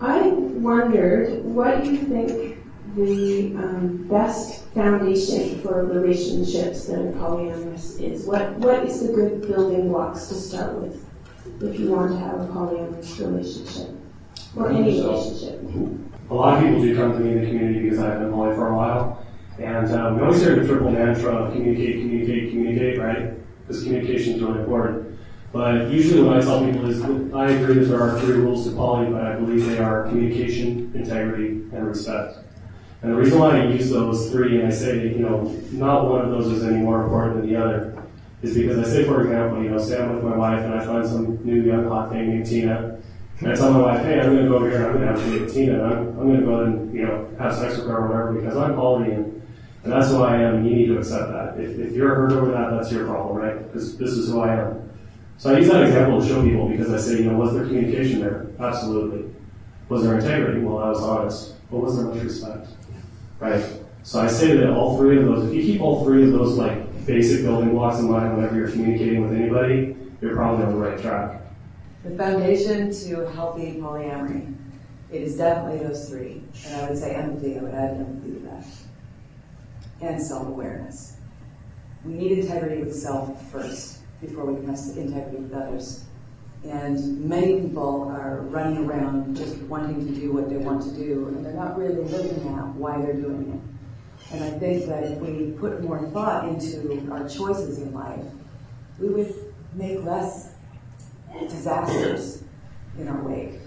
I wondered what you think the best foundation for relationships that are polyamorous is. What is the good building blocks to start with if you want to have a polyamorous relationship or any relationship? A lot of people do come to me in the community because I've been poly for a while, and we always hear the triple mantra of communicate, communicate, communicate, right? Because communication is really important. But usually what I tell people is that I agree that there are 3 rules to poly, but I believe they are communication, integrity, and respect. And the reason why I use those 3, and I say, not one of those is any more important than the other, is because I say, for example, say I'm with my wife and I find some new young hot thing named Tina, and I tell my wife, hey, I'm going to go over here and I'm going to have a date with Tina, and I'm going to go ahead and, have sex with her or whatever because I'm poly, and that's who I am, and you need to accept that. If you're hurt over that, that's your problem, right? Because this is who I am. So I use that example to show people because I say, was there communication there? Absolutely. Was there integrity? Well, I was honest. But was there much respect? Right? So I say that all 3 of those, if you keep all 3 of those basic building blocks in mind whenever you're communicating with anybody, you're probably on the right track. The foundation to healthy polyamory, it is definitely those 3. And I would say empathy, I would add empathy to that. And self-awareness. We need integrity with self first before we can have integrity with others. And many people are running around just wanting to do what they want to do, and they're not really looking at why they're doing it. And I think that if we put more thought into our choices in life, we would make less disasters in our wake.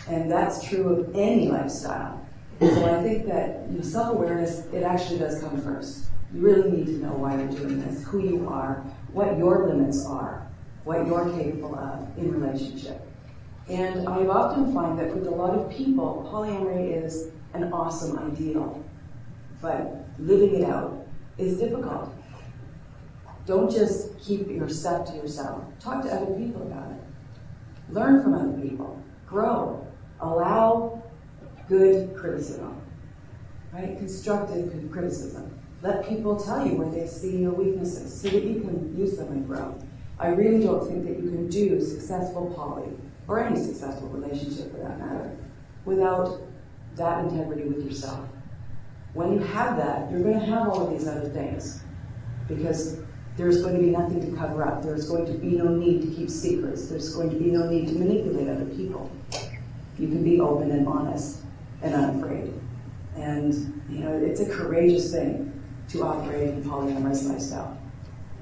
And that's true of any lifestyle. So I think that self-awareness, it actually does come first. You really need to know why you're doing this, who you are, what your limits are, what you're capable of in relationship. And I often find that with a lot of people, polyamory is an awesome ideal, but living it out is difficult. Don't just keep your stuff to yourself. Talk to other people about it. Learn from other people. Grow. Allow good criticism, right? Constructive criticism. Let people tell you where they see your weaknesses so that you can use them and grow. I really don't think that you can do successful poly, or any successful relationship for that matter, without that integrity with yourself. When you have that, you're going to have all of these other things, because there's going to be nothing to cover up. There's going to be no need to keep secrets. There's going to be no need to manipulate other people. You can be open and honest and unafraid. And, it's a courageous thing to operate in a polyamorous lifestyle.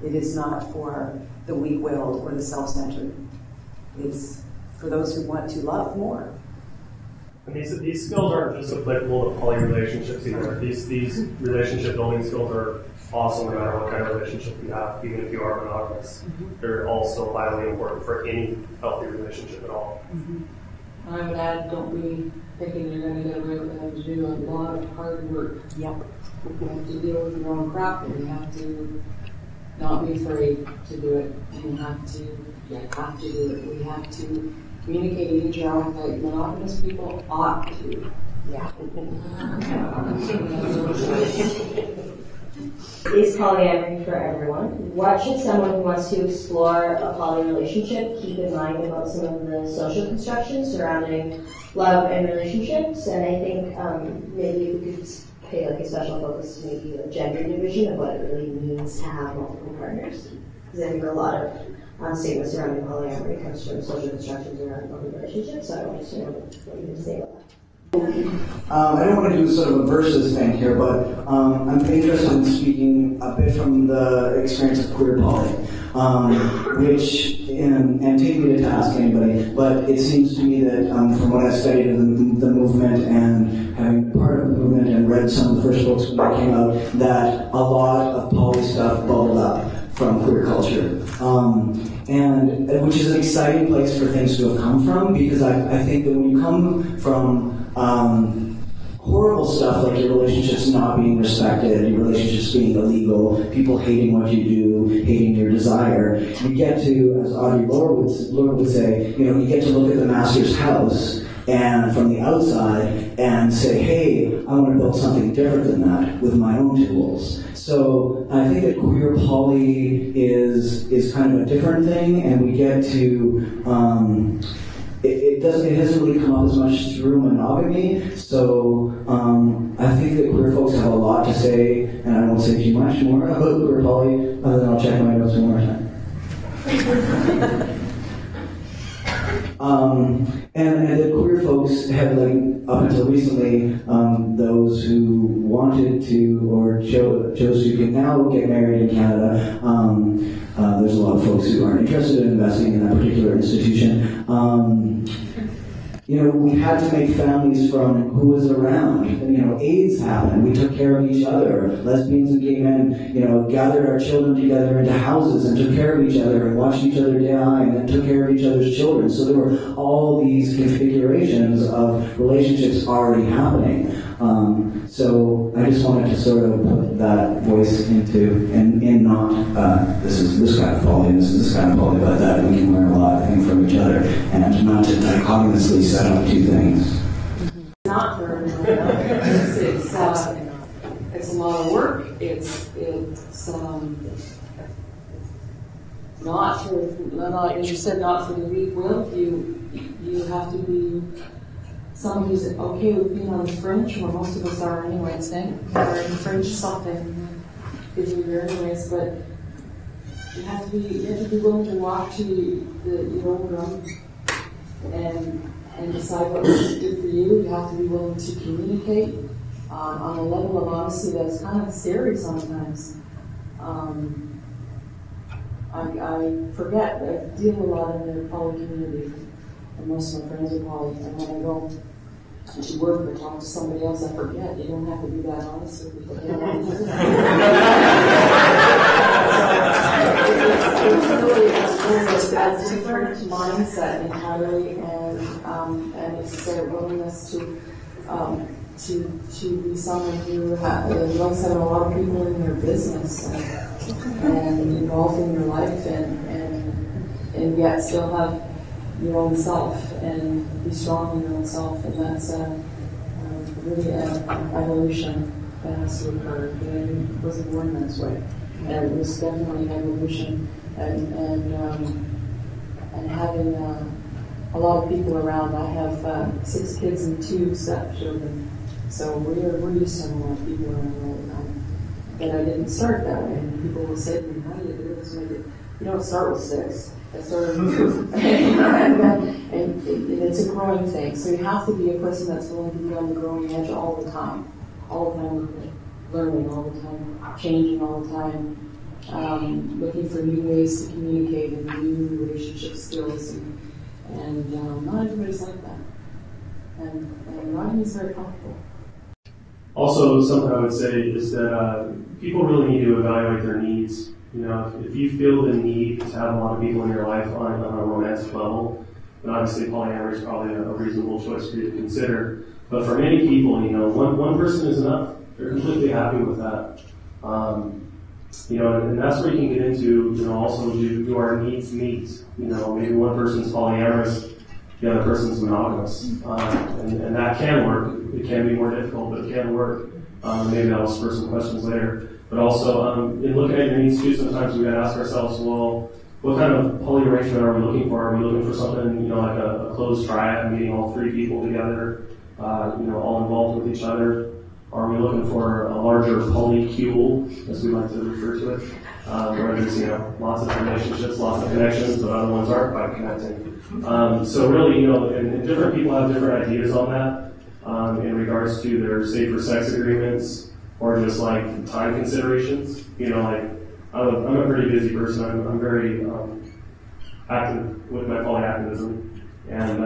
It is not for the weak-willed or the self-centered. It's for those who want to love more. And these skills aren't just applicable to poly relationships either. These relationship building skills are awesome no matter what kind of relationship you have, even if you are monogamous. Mm-hmm. They're also vitally important for any healthy relationship at all. Mm-hmm. I would add, don't be thinking you're going to get away with having to do a lot of hard work. Yep. You have to deal with your own crap, and you have to not be afraid to do it. And you have to do it. We have to communicate each other like monogamous people ought to. Yeah. Is polyamory for everyone? What should someone who wants to explore a poly relationship keep in mind about some of the social constructions surrounding love and relationships? And I think maybe we could pay a special focus to maybe a gender division of what it really means to have multiple partners. Because I think a lot of statements surrounding polyamory comes from social constructions around love and relationships. So I wanted to know what you would say about that. I don't want to do sort of a versus thing here, but I'm interested in speaking a bit from the experience of queer poly, which, and take me to task anybody, but it seems to me that from what I've studied of the movement and having been part of the movement and read some of the first books when they came out, that a lot of poly stuff bubbled up from queer culture. And which is an exciting place for things to have come from, because I think that when you come from horrible stuff like your relationships not being respected, your relationships being illegal, people hating what you do, hating your desire, you get to, as Audre Lorde would say, you get to look at the master's house and from the outside and say, hey, I want to build something different than that with my own tools. So I think that queer poly is kind of a different thing, and we get to it hasn't really come up as much through monogamy. So I think that queer folks have a lot to say, and I won't say too much more about queer poly, other than I'll check my notes one more time. And the queer folks have, like, up until recently, those who wanted to or chose to can now get married in Canada. There's a lot of folks who aren't interested in investing in that particular institution. We had to make families from who was around. AIDS happened. We took care of each other. Lesbians and gay men, gathered our children together into houses and took care of each other and watched each other die and then took care of each other's children. So there were all these configurations of relationships already happening. So I just wanted to sort of put that voice into, and not, this is this kind of poly, and this is this kind of poly, but that we can learn a lot, I think, from each other, and not to dichotomously set up two things. Not for everyone. It's a lot of work. It's not for, as you said, not for the weak-willed. You have to be someone who's okay with being on the fringe, where most of us are anyway, I think. We're in the fringe of something, if you're anyways, but you have to be willing to walk to your own room and decide what's good for you. You have to be willing to communicate on a level of honesty that's kind of scary sometimes. I forget, I deal a lot in the poly community, and most of my friends are poly, and when I go to work or talk to somebody else, I forget. You don't have to be that honest with people. It's a different mindset entirely, and it's their willingness to be someone who likes having a lot of people in their business and involved in your life, and yet still have your own self and be strong in your own self, and that's really an evolution that has to occur. It wasn't born this way, and it was definitely an evolution, and having a lot of people around. I have 6 kids and 2 stepchildren, so we're used to having a lot of people around all the time. But I didn't start that way, and people will say to me, "How do you do this?" And you don't start with 6. I started with 2. And it's a growing thing. So you have to be a person that's willing to be on the growing edge all the time learning, all the time changing, all the time looking for new ways to communicate and new relationship skills. And not everybody's like that. And writing is very comfortable. Also, something I would say is that people really need to evaluate their needs. If you feel the need to have a lot of people in your life on a romantic level, then obviously polyamory is probably a reasonable choice for you to consider. But for many people, one person is enough. They're completely happy with that. And that's where you can get into, also do our needs meet? Maybe one person's polyamorous, the other person's monogamous. And that can work. It can be more difficult, but it can work. Maybe that'll spur some questions later. But also, in looking at your needs too, sometimes we gotta ask ourselves, well, what kind of poly arrangement are we looking for? Are we looking for something, like a closed triad, meeting all 3 people together, all involved with each other? Are we looking for a larger polycule, as we like to refer to it, where there's, lots of relationships, lots of connections, but other ones aren't quite connecting? So really, and different people have different ideas on that, in regards to their safer sex agreements, or just like time considerations. I'm a pretty busy person. I'm very active with my polyactivism, and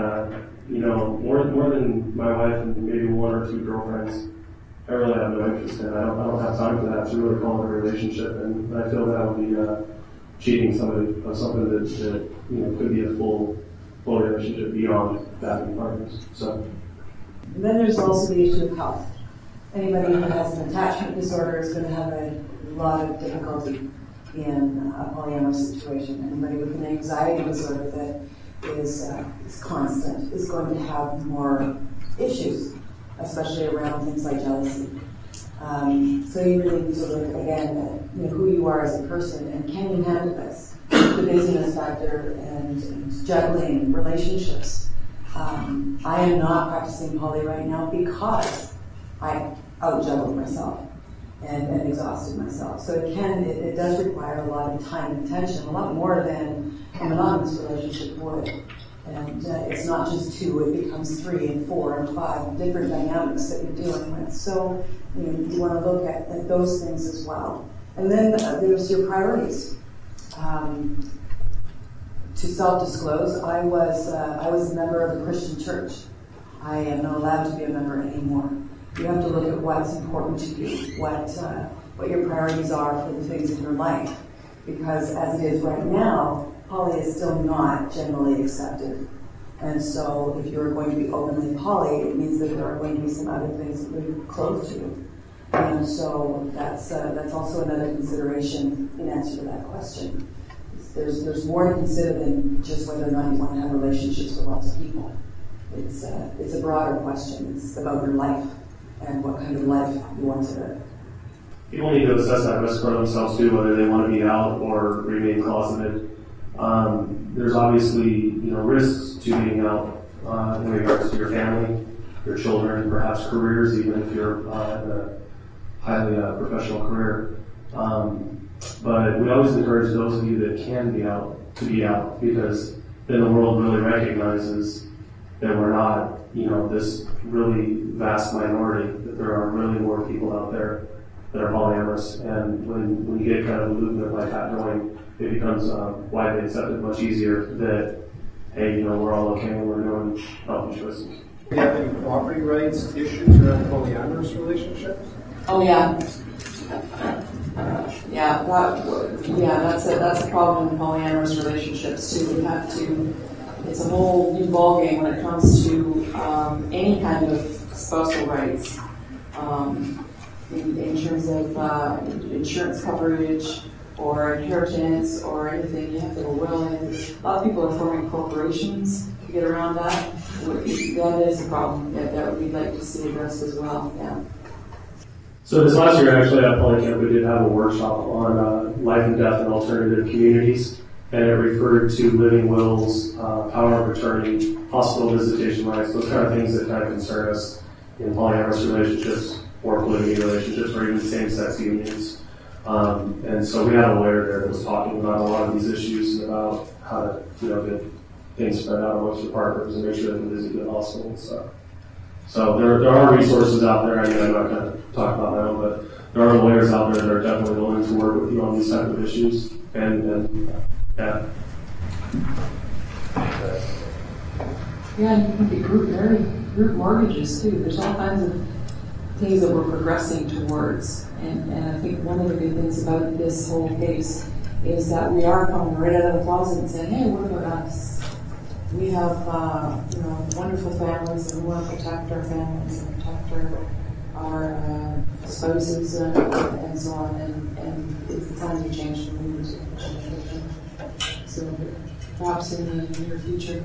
more than my wife and maybe 1 or 2 girlfriends, I really have no interest in. I don't have time for that to really call it a relationship, and I feel that would be cheating somebody of something that could be a full relationship beyond that many partners. So. And then there's also the issue of health. Anybody who has an attachment disorder is going to have a lot of difficulty in a polyamorous situation. Anybody with an anxiety disorder that is constant is going to have more issues, especially around things like jealousy. So you really need to look again at who you are as a person, and can you handle this? The busyness factor and juggling relationships I am not practicing poly right now because I out-juggled myself and exhausted myself. So it does require a lot of time and attention, a lot more than a monogamous relationship would. And it's not just 2, it becomes 3 and 4 and 5 different dynamics that you're dealing with. So you want to look at those things as well. And then there's your priorities. To self-disclose, I was a member of a Christian church. I am not allowed to be a member anymore. You have to look at what's important to you, what your priorities are for the things in your life. Because as it is right now, poly is still not generally accepted. And so if you're going to be openly poly, it means that there are going to be some other things that you're close to. And so that's also another consideration in answer to that question. There's more to consider than just whether or not you want to have relationships with lots of people. It's a broader question. It's about your life and what kind of life you want to live. People need to assess that risk for themselves too, whether they want to be out or remain closeted. There's obviously risks to being out in regards to your family, your children, perhaps careers, even if you're in a highly professional career. But we always encourage those of you that can be out to be out, because then the world really recognizes that we're not, this really vast minority, that there are really more people out there that are polyamorous. And when you get kind of a movement like that going, it becomes widely accepted much easier that, hey, we're all okay and we're doing healthy choices. Do you have any property rights issues around polyamorous relationships? Oh yeah. That's a problem in polyamorous relationships too. It's a whole new ballgame when it comes to any kind of spousal rights. In terms of insurance coverage or inheritance or anything, you have to have a will. And a lot of people are forming corporations to get around that. That is a problem that we'd like to see addressed as well. Yeah. So this last year, actually, at Polycamp, we did have a workshop on life and death in alternative communities, and it referred to living wills, power of attorney, hospital visitation rights, those kind of things that kind of concern us in polyamorous relationships or polygamy relationships or even same-sex unions. And so we had a lawyer there that was talking about a lot of these issues and about how to, get things spread out amongst your partners and make sure that they visit good hospital and stuff. So there are resources out there. I mean, I'm not going to talk about my own, but there are lawyers out there that are definitely willing to work with you on these type of issues. And yeah. Yeah, and you can get group mortgages too. There's all kinds of things that we're progressing towards. And I think one of the good things about this whole case is that we are coming right out of the closet and saying, hey, what about us? We have, wonderful families, and we want to protect our families and protect our spouses and so on. And it's the time to change the mood. So perhaps in the near future.